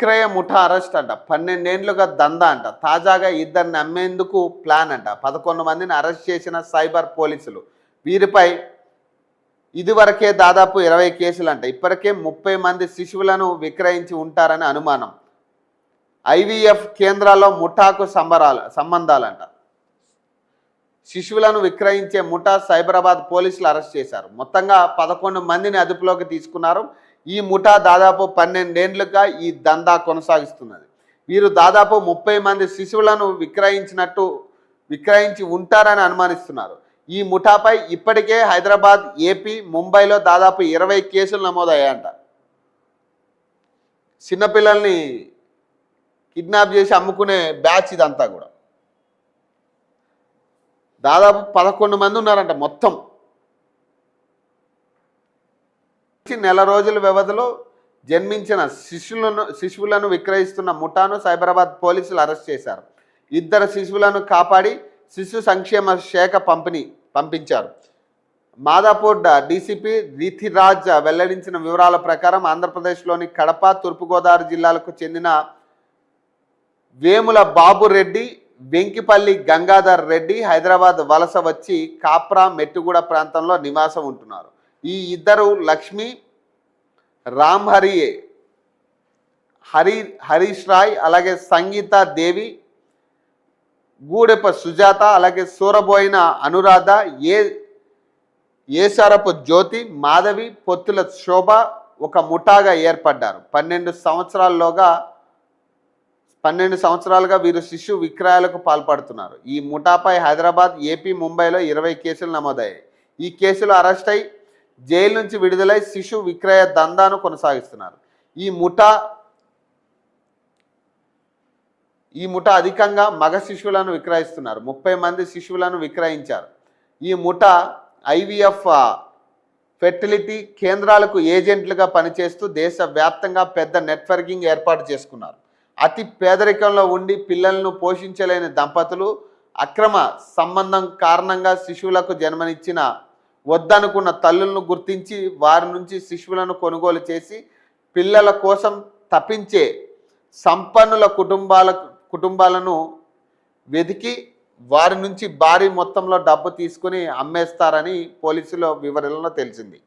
విక్రయ ముఠా అరెస్ట్ అంట. 12 ఏళ్లుగా దందా అంట. తాజాగా ఇద్దరిని అమ్మేందుకు ప్లాన్ అంట. 11 మందిని అరెస్ట్ చేసిన సైబర్ పోలీసులు. వీరిపై ఇదివరకే దాదాపు 20 కేసులంట. ఇప్పటికే 30 మంది శిశువులను విక్రయించి ఉంటారని అనుమానం. ఐవీఎఫ్ కేంద్రాల్లో ముఠాకు సంబంధాలంట. శిశువులను విక్రయించే ముఠా సైబరాబాద్ పోలీసులు అరెస్ట్ చేశారు. మొత్తంగా 11 మందిని అదుపులోకి తీసుకున్నారు. ఈ ముఠా దాదాపు 12 ఏళ్లుగా ఈ దందా కొనసాగిస్తున్నది. వీరు దాదాపు 30 మంది శిశువులను విక్రయించి ఉంటారని అనుమానిస్తున్నారు. ఈ ముఠాపై ఇప్పటికే హైదరాబాద్, ఏపీ, ముంబైలో దాదాపు 20 కేసులు నమోదయ్యాయంట. చిన్నపిల్లల్ని కిడ్నాప్ చేసి అమ్ముకునే బ్యాచ్ ఇదంతా కూడా. దాదాపు 11 మంది ఉన్నారంట మొత్తం. నెల రోజుల వ్యవధిలో జన్మించిన శిశువులను విక్రయిస్తున్న ముఠాను సైబరాబాద్ పోలీసులు అరెస్ట్ చేశారు. 2 శిశువులను కాపాడి శిశు సంక్షేమ శాఖ పంపించారు. మాదాపూర్ డీసీపీ రిథిరాజ్ వెల్లడించిన వివరాల ప్రకారం ఆంధ్రప్రదేశ్లోని కడప, తూర్పుగోదావరి జిల్లాలకు చెందిన వేముల బాబురెడ్డి, వెంకిపల్లి గంగాధర్ రెడ్డి హైదరాబాద్ వలస వచ్చి కాప్రా, మెట్టుగూడ ప్రాంతంలో నివాసం ఉంటున్నారు. ఈ ఇద్దరు లక్ష్మి, హరీష్ రాయ్, అలాగే సంగీత దేవి, గూడెప సుజాత, అలాగే సూరబోయిన అనురాధ, ఏసారపు జ్యోతి, మాధవి, పొత్తుల శోభ ఒక ముఠాగా ఏర్పడ్డారు. 12 సంవత్సరాలుగా వీరు శిశు విక్రయాలకు పాల్పడుతున్నారు. ఈ ముఠాపై హైదరాబాద్, ఏపీ, ముంబైలో 20 కేసులు నమోదయ్యాయి. ఈ కేసులు అరెస్ట్ అయి జైలు నుంచి విడుదలై శిశు విక్రయ దందాను కొనసాగిస్తున్నారు. ఈ ముఠా అధికంగా మగ శిశువులను విక్రయిస్తున్నారు. 30 మంది శిశువులను విక్రయించారు. ఈ ముఠా ఐవీఎఫ్ ఫెర్టిలిటీ కేంద్రాలకు ఏజెంట్లుగా పనిచేస్తూ దేశవ్యాప్తంగా పెద్ద నెట్వర్కింగ్ ఏర్పాటు చేసుకున్నారు. అతి పేదరికంలో ఉండి పిల్లలను పోషించలేని దంపతులు అక్రమ సంబంధం కారణంగా శిశువులకు జన్మనిచ్చిన వద్దనుకున్న తల్లులను గుర్తించి వారి నుంచి శిశువులను కొనుగోలు చేసి పిల్లల కోసం తప్పించే సంపన్నుల కుటుంబాలను వెతికి వారి నుంచి భారీ మొత్తంలో డబ్బు తీసుకుని అమ్మేస్తారని పోలీసుల వివరణలో తెలిసింది.